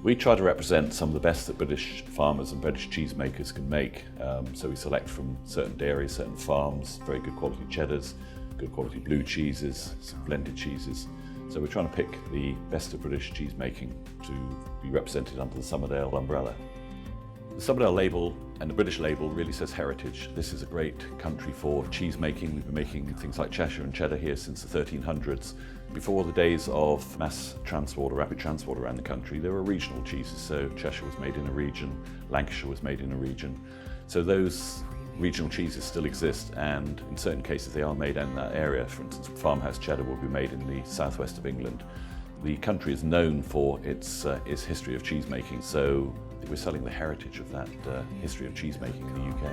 We try to represent some of the best that British farmers and British cheesemakers can make. So we select from certain dairies, certain farms, very good quality cheddars, good quality blue cheeses, some blended cheeses. So we're trying to pick the best of British cheese making to be represented under the Somerdale umbrella. The Somerdale label and the British label really says heritage. This is a great country for cheese making. We've been making things like Cheshire and cheddar here since the 1300s. Before the days of mass transport or rapid transport around the country, there were regional cheeses. So Cheshire was made in a region, Lancashire was made in a region. So those regional cheeses still exist, and in certain cases they are made in that area. For instance, farmhouse cheddar will be made in the southwest of England. The country is known for its history of cheese making, so we're selling the heritage of that history of cheese making in the UK.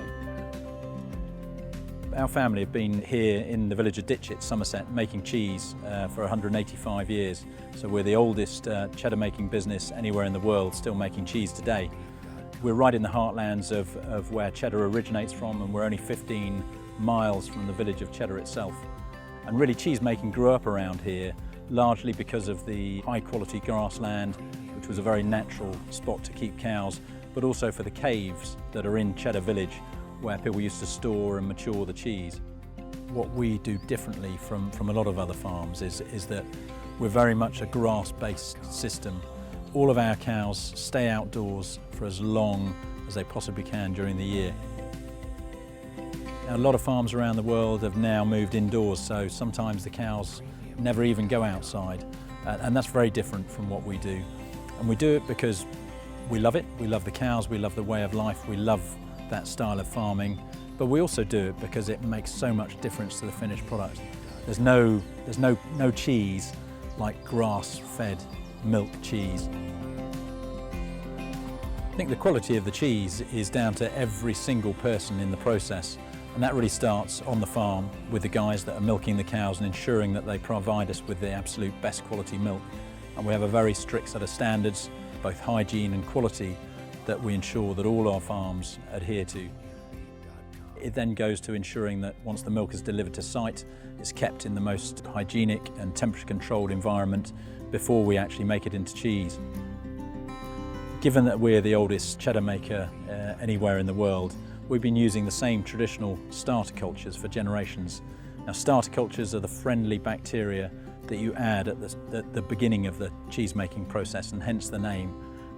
Our family have been here in the village of Ditchett, Somerset, making cheese for 185 years. So we're the oldest cheddar making business anywhere in the world still making cheese today. We're right in the heartlands of where cheddar originates from, and we're only 15 miles from the village of Cheddar itself. And really cheese making grew up around here largely because of the high quality grassland, which was a very natural spot to keep cows, but also for the caves that are in Cheddar village where people used to store and mature the cheese. What we do differently from a lot of other farms is that we're very much a grass-based system. All of our cows stay outdoors for as long as they possibly can during the year. Now, a lot of farms around the world have now moved indoors, so sometimes the cows never even go outside, and that's very different from what we do. And we do it because we love it, we love the cows, we love the way of life, we love that style of farming, but we also do it because it makes so much difference to the finished product. There's no cheese like grass-fed milk cheese. I think the quality of the cheese is down to every single person in the process, and that really starts on the farm with the guys that are milking the cows and ensuring that they provide us with the absolute best quality milk. And we have a very strict set of standards, both hygiene and quality, that we ensure that all our farms adhere to. It then goes to ensuring that once the milk is delivered to site, it's kept in the most hygienic and temperature controlled environment before we actually make it into cheese. Given that we're the oldest cheddar maker anywhere in the world, we've been using the same traditional starter cultures for generations. Now, starter cultures are the friendly bacteria that you add at the beginning of the cheese making process, and hence the name.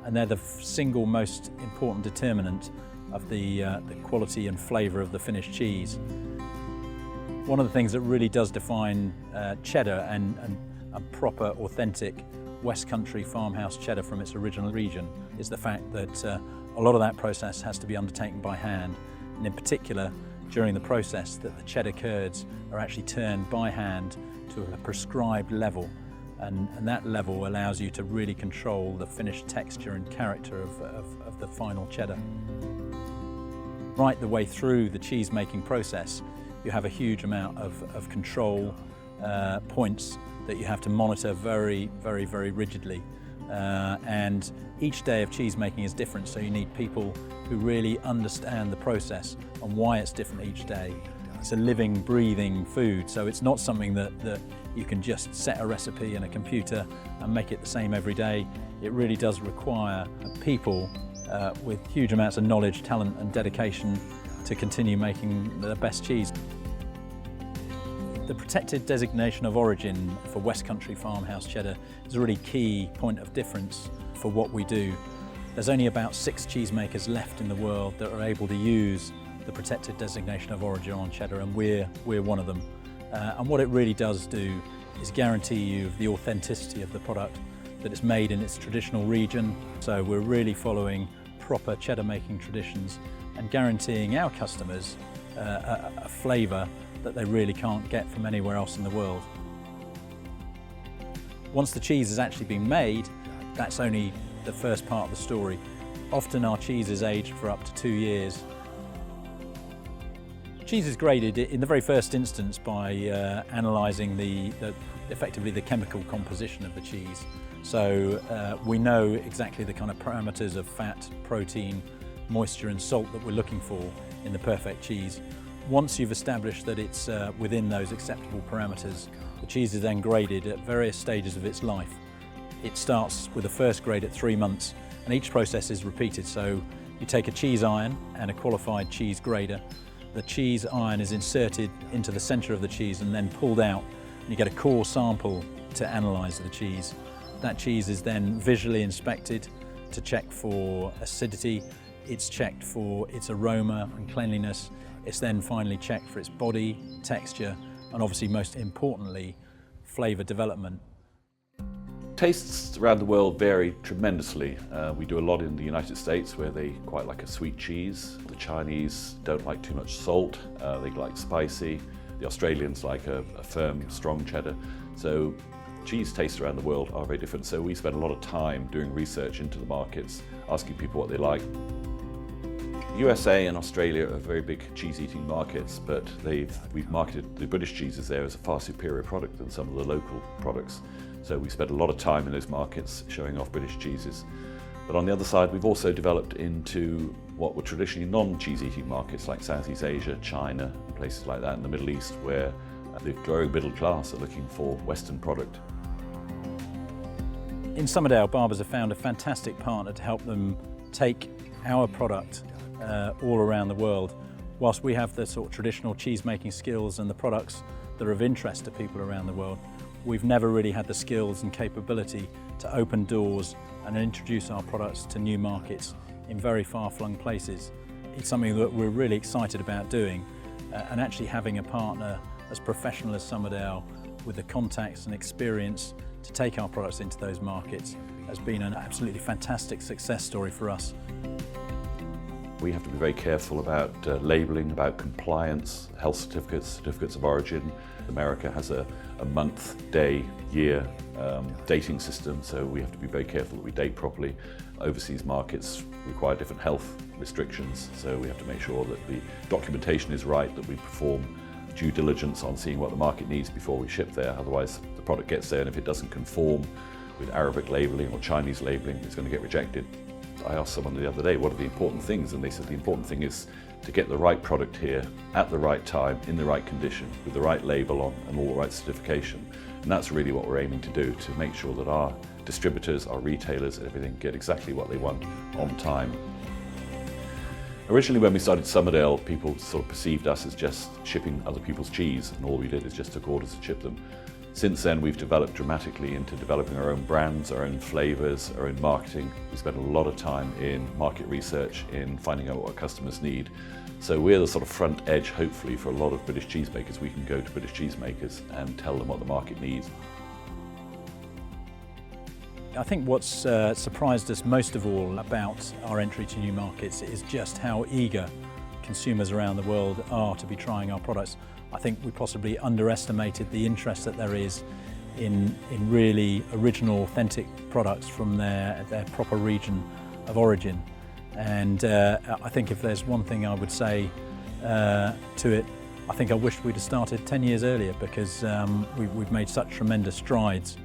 And they're the single most important determinant of the quality and flavour of the finished cheese. One of the things that really does define cheddar and a proper, authentic West Country farmhouse cheddar from its original region is the fact that a lot of that process has to be undertaken by hand, and in particular during the process that the cheddar curds are actually turned by hand to a prescribed level. And that level allows you to really control the finished texture and character of the final cheddar. Right the way through the cheese making process, you have a huge amount of control points that you have to monitor very, very, very rigidly. And each day of cheese making is different, so you need people who really understand the process and why it's different each day. It's a living, breathing food, so it's not something that you can just set a recipe in a computer and make it the same every day. It really does require people with huge amounts of knowledge, talent and dedication to continue making the best cheese. The protected designation of origin for West Country farmhouse cheddar is a really key point of difference for what we do. There's only about 6 cheesemakers left in the world that are able to use the protected designation of origin on cheddar, and we're one of them. And what it really does do is guarantee you the authenticity of the product, that it's made in its traditional region. So we're really following proper cheddar making traditions and guaranteeing our customers a flavour that they really can't get from anywhere else in the world. Once the cheese has actually been made, that's only the first part of the story. Often our cheese is aged for up to 2 years. Cheese is graded in the very first instance by analysing effectively the chemical composition of the cheese. So we know exactly the kind of parameters of fat, protein, moisture and salt that we're looking for in the perfect cheese. Once you've established that it's within those acceptable parameters, the cheese is then graded at various stages of its life. it starts with the first grade at 3 months, and each process is repeated. So you take a cheese iron and a qualified cheese grader. The cheese iron is inserted into the centre of the cheese and then pulled out, and you get a core sample to analyse the cheese. That cheese is then visually inspected to check for acidity. It's checked for its aroma and cleanliness. It's then finally checked for its body, texture, and obviously most importantly, flavour development. Tastes around the world vary tremendously. We do a lot in the United States where they quite like a sweet cheese. The Chinese don't like too much salt, they like spicy. The Australians like a firm, strong cheddar. So cheese tastes around the world are very different. So we spend a lot of time doing research into the markets, asking people what they like. USA and Australia are very big cheese-eating markets, but we've marketed the British cheeses there as a far superior product than some of the local products. So we spent a lot of time in those markets showing off British cheeses. But on the other side, we've also developed into what were traditionally non-cheese-eating markets like Southeast Asia, China, places like that in the Middle East, where the growing middle class are looking for Western product. In Somerdale, barbers have found a fantastic partner to help them take our product all around the world. Whilst we have the sort of traditional cheese making skills and the products that are of interest to people around the world, we've never really had the skills and capability to open doors and introduce our products to new markets in very far-flung places. It's something that we're really excited about doing, and actually having a partner as professional as Somerdale with the contacts and experience to take our products into those markets has been an absolutely fantastic success story for us. We have to be very careful about labelling, about compliance, health certificates, certificates of origin. America has a month, day, year dating system, so we have to be very careful that we date properly. Overseas markets require different health restrictions, so we have to make sure that the documentation is right, that we perform due diligence on seeing what the market needs before we ship there. Otherwise, the product gets there, and if it doesn't conform with Arabic labelling or Chinese labelling, it's going to get rejected. I asked someone the other day, what are the important things? And they said the important thing is to get the right product here at the right time, in the right condition, with the right label on and all the right certification. And that's really what we're aiming to do, to make sure that our distributors, our retailers, everything get exactly what they want on time. Originally when we started Somerdale, people sort of perceived us as just shipping other people's cheese, and all we did is just took orders to ship them. Since then, we've developed dramatically into developing our own brands, our own flavours, our own marketing. We spend a lot of time in market research, in finding out what our customers need. So we're the sort of front edge, hopefully, for a lot of British cheesemakers. We can go to British cheesemakers and tell them what the market needs. I think what's surprised us most of all about our entry to new markets is just how eager consumers around the world are to be trying our products. I think we possibly underestimated the interest that there is in really original, authentic products from their proper region of origin. And I think if there's one thing I would say to it, I think I wish we'd have started 10 years earlier, because we've made such tremendous strides.